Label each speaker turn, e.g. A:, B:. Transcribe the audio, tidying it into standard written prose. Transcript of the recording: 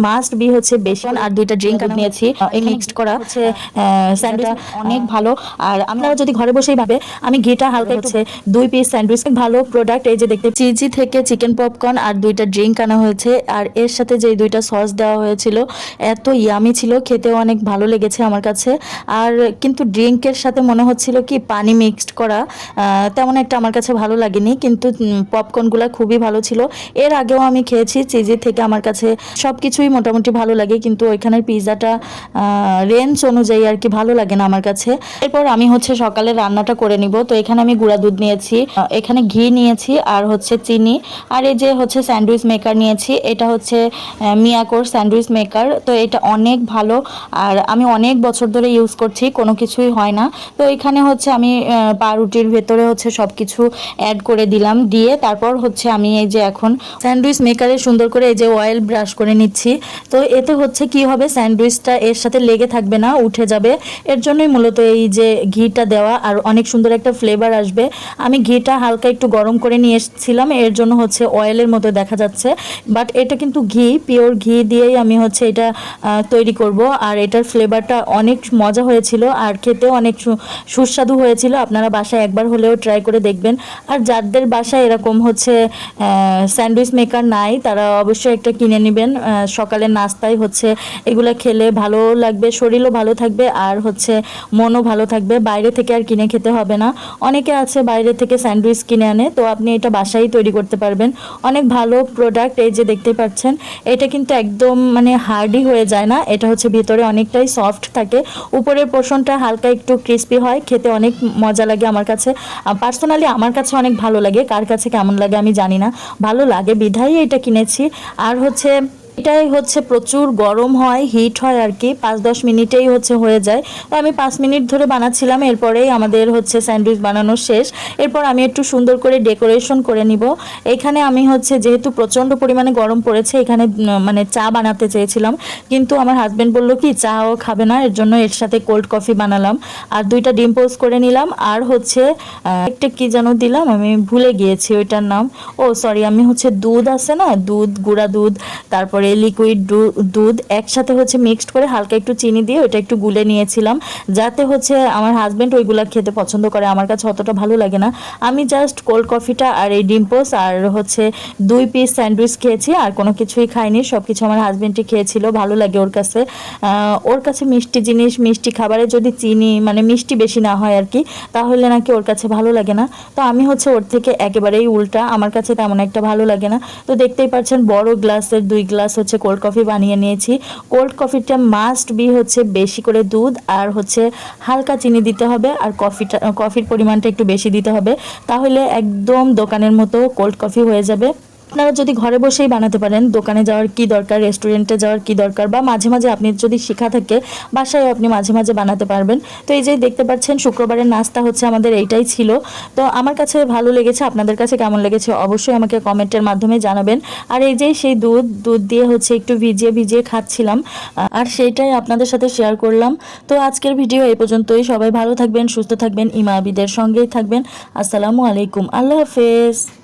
A: Must be হচ্ছে বেসন আর দুইটা drink আমি নিয়েছি। এই মিক্সড করা হচ্ছে স্যান্ডউইচ অনেক ভালো। আর আপনারা যদি ঘরে বসেই ভাবে আমি ঘিটা হালকা হচ্ছে 2 পিস স্যান্ডউইচ ভালো প্রোডাক্ট। এই যে দেখতে চিজি থেকে চিকেন পপকর্ন আর দুইটা ড্রিঙ্ক আনা হয়েছে, আর এর সাথে যে দুইটা সস দেওয়া হয়েছিল এত ইয়ামি ছিল, খেতেও অনেক ভালো লেগেছে আমার কাছে। আর কিন্তু ড্রিঙ্কের সাথে মনে হচ্ছিল কি পানি মিক্সড করা, তেমন একটা আমার কাছে ভালো লাগেনি, কিন্তু পপকর্নগুলো খুবই ভালো ছিল। এর আগেও আমি খেয়েছি চিজি থেকে, আমার কাছে সব কিছুই মোটামুটি ভালো লাগে, কিন্তু ওইখানের পিৎজাটা রেঞ্জ অনুযায়ী আর কি ভালো লাগে না আমার কাছে। এরপর আমি হচ্ছে সকালে রান্নাটা করে নিব। তো এখানে আমি গুঁড়া দুধ নিয়েছি, এখানে ঘি নিয়েছি, আর হচ্ছে চিনি, আর এই যে হচ্ছে স্যান্ডউইচ মেকার নিয়েছি। এটা হচ্ছে মিয়াকোর স্যান্ডউইচ মেকার। তো এটা অনেক ভালো, আর আমি অনেক বছর ধরে ইউজ করছি, কোনো কিছুই হয় না। তো এখানে হচ্ছে আমি পাউরুটির ভেতরে হচ্ছে সব কিছু অ্যাড করে দিলাম, দিয়ে তারপর হচ্ছে আমি এই যে এখন স্যান্ডউইচ মেকারে সুন্দর করে এই যে অয়েল ব্রাশ করে নিচ্ছি। তো এতে হচ্ছে কি হবে, স্যান্ডউইচটা এর সাথে লেগে থাকবে না, উঠে যাবে। এর জন্যই মূলত এই যে ঘিটা দেওয়া, আর অনেক সুন্দর একটা ফ্লেভার আসবে। আমি ঘিটা হালকা একটু গরম করে নিয়ে এসেছিলাম, এর জন্য হচ্ছে অয়েলের মতো দেখা যাচ্ছে, বাট এটা কিন্তু ঘি, পিওর ঘি দিয়েই আমি হচ্ছে এটা তৈরি করব। আর এটার ফ্লেভারটা অনেক মজা হয়েছিল, আর খেতেও অনেক সুস্বাদু হয়েছিল। আপনারা বাসায় একবার হলেও ট্রাই করে দেখবেন। আর যাদের বাসায় এরকম হচ্ছে স্যান্ডউইচ মেকার নাই, তারা অবশ্যই একটা কিনে নেবেন। সকালের নাস্তায় হচ্ছে এগুলো খেলে ভালো লাগবে, শরীরও ভালো থাকবে, আর হচ্ছে মনও ভালো থাকবে। বাইরে থেকে আর কিনে খেতে হবে না। অনেকে আছে বাইরে থেকে স্যান্ডউইচ কিনে আনে, তো আপনি এটা বাসায় তৈরি করতে পারবেন। অনেক ভালো প্রোডাক্ট। এই যে দেখতে পাচ্ছেন, এটা কিন্তু একদম মানে হার্ডি হয়ে যায় না, এটা হচ্ছে ভিতরে অনেকটাই সফট থাকে, উপরের পোর্শনটা হালকা একটু ক্রিস্পি হয়, খেতে অনেক মজা লাগে আমার কাছে। পার্সোনালি আমার কাছে অনেক ভালো লাগে, কার কাছে কেমন লাগে আমি জানি না, ভালো লাগে বিধায় এটা কিনেছি। আর হচ্ছে এটাই হচ্ছে প্রচুর গরম হয়, হিট হয় আর কি, 5-10 মিনিটেই হচ্ছে হয়ে যায়। তো আমি 5 মিনিট ধরে বানাচ্ছিলাম, এরপরেই আমাদের হচ্ছে স্যান্ডউইচ বানানো শেষ। এরপর আমি একটু সুন্দর করে ডেকোরেশন করে নিব। এখানে আমি হচ্ছে যেহেতু প্রচণ্ড পরিমাণে গরম পড়েছে, এখানে মানে চা বানাতে চেয়েছিলাম, কিন্তু আমার হাজব্যান্ড বললো কি চাও খাবে না, এর জন্য এর সাথে কোল্ড কফি বানালাম, আর দুইটা ডিম পোস্ট করে নিলাম, আর হচ্ছে একটা কি যেন দিলাম, আমি ভুলে গিয়েছি ওইটার নাম। ও সরি, আমি হচ্ছে দুধ আছে না, দুধ, গুঁড়া দুধ, তারপরে লিকুইড দুধ একসাথে হচ্ছে মিক্সড করে হালকা একটু চিনি দিয়ে ওইটা একটু গুলে নিয়েছিলাম, যাতে হচ্ছে আমার হাজব্যান্ড ওইগুলা খেতে পছন্দ করে, আমার কাছে অতটা ভালো লাগে না। আমি জাস্ট কোল্ড কফিটা আর এই ডিম পোস্ট আর হচ্ছে 2 পিস স্যান্ডউইচ খেয়েছি, আর কোনো কিছুই খাইনি, সব কিছু আমার হাজব্যান্ডই খেয়েছিল, ভালো লাগে ওর কাছে। ওর কাছে মিষ্টি জিনিস, মিষ্টি খাবারে যদি চিনি মানে মিষ্টি বেশি না হয় আর কি, তাহলে নাকি ওর কাছে ভালো লাগে না। তো আমি হচ্ছে ওর থেকে একেবারেই উল্টা, আমার কাছে তেমন একটা ভালো লাগে না। তো দেখতেই পাচ্ছেন বড় গ্লাসের 2 গ্লাস হচ্ছে কোল্ড কফি বানিয়ে নিয়েছি। কোল্ড কফিটা মাস্ট বি হচ্ছে বেশি করে দুধ আর হচ্ছে হালকা চিনি দিতে হবে, আর কফির পরিমাণটা একটু বেশি দিতে হবে, তাহলে একদম দোকানের মতো কোল্ড কফি হয়ে যাবে। আপনারা যদি ঘরে বসেই বানাতে পারেন, দোকানে যাওয়ার কি দরকার, রেস্টুরেন্টে যাওয়ার কি দরকার, বা মাঝে মাঝে আপনি যদি শেখা থাকে বাসায় আপনি মাঝে মাঝে বানাতে পারবেন। তো এই যে দেখতে পাচ্ছেন শুক্রবারের নাস্তা হচ্ছে আমাদের এইটাই ছিল। তো আমার কাছে ভালো লেগেছে, আপনাদের কাছে কেমন লেগেছে অবশ্যই আমাকে কমেন্টের মাধ্যমে জানাবেন। আর এই যে সেই দুধ দিয়ে হচ্ছে একটু ভিজিয়ে ভিজিয়ে খাচ্ছিলাম, আর সেইটাই আপনাদের সাথে শেয়ার করলাম। তো আজকের ভিডিও এই পর্যন্তই। সবাই ভালো থাকবেন, সুস্থ থাকবেন, ইমা আবিদের সঙ্গেই থাকবেন। আসসালামু আলাইকুম, আল্লাহ হাফেজ।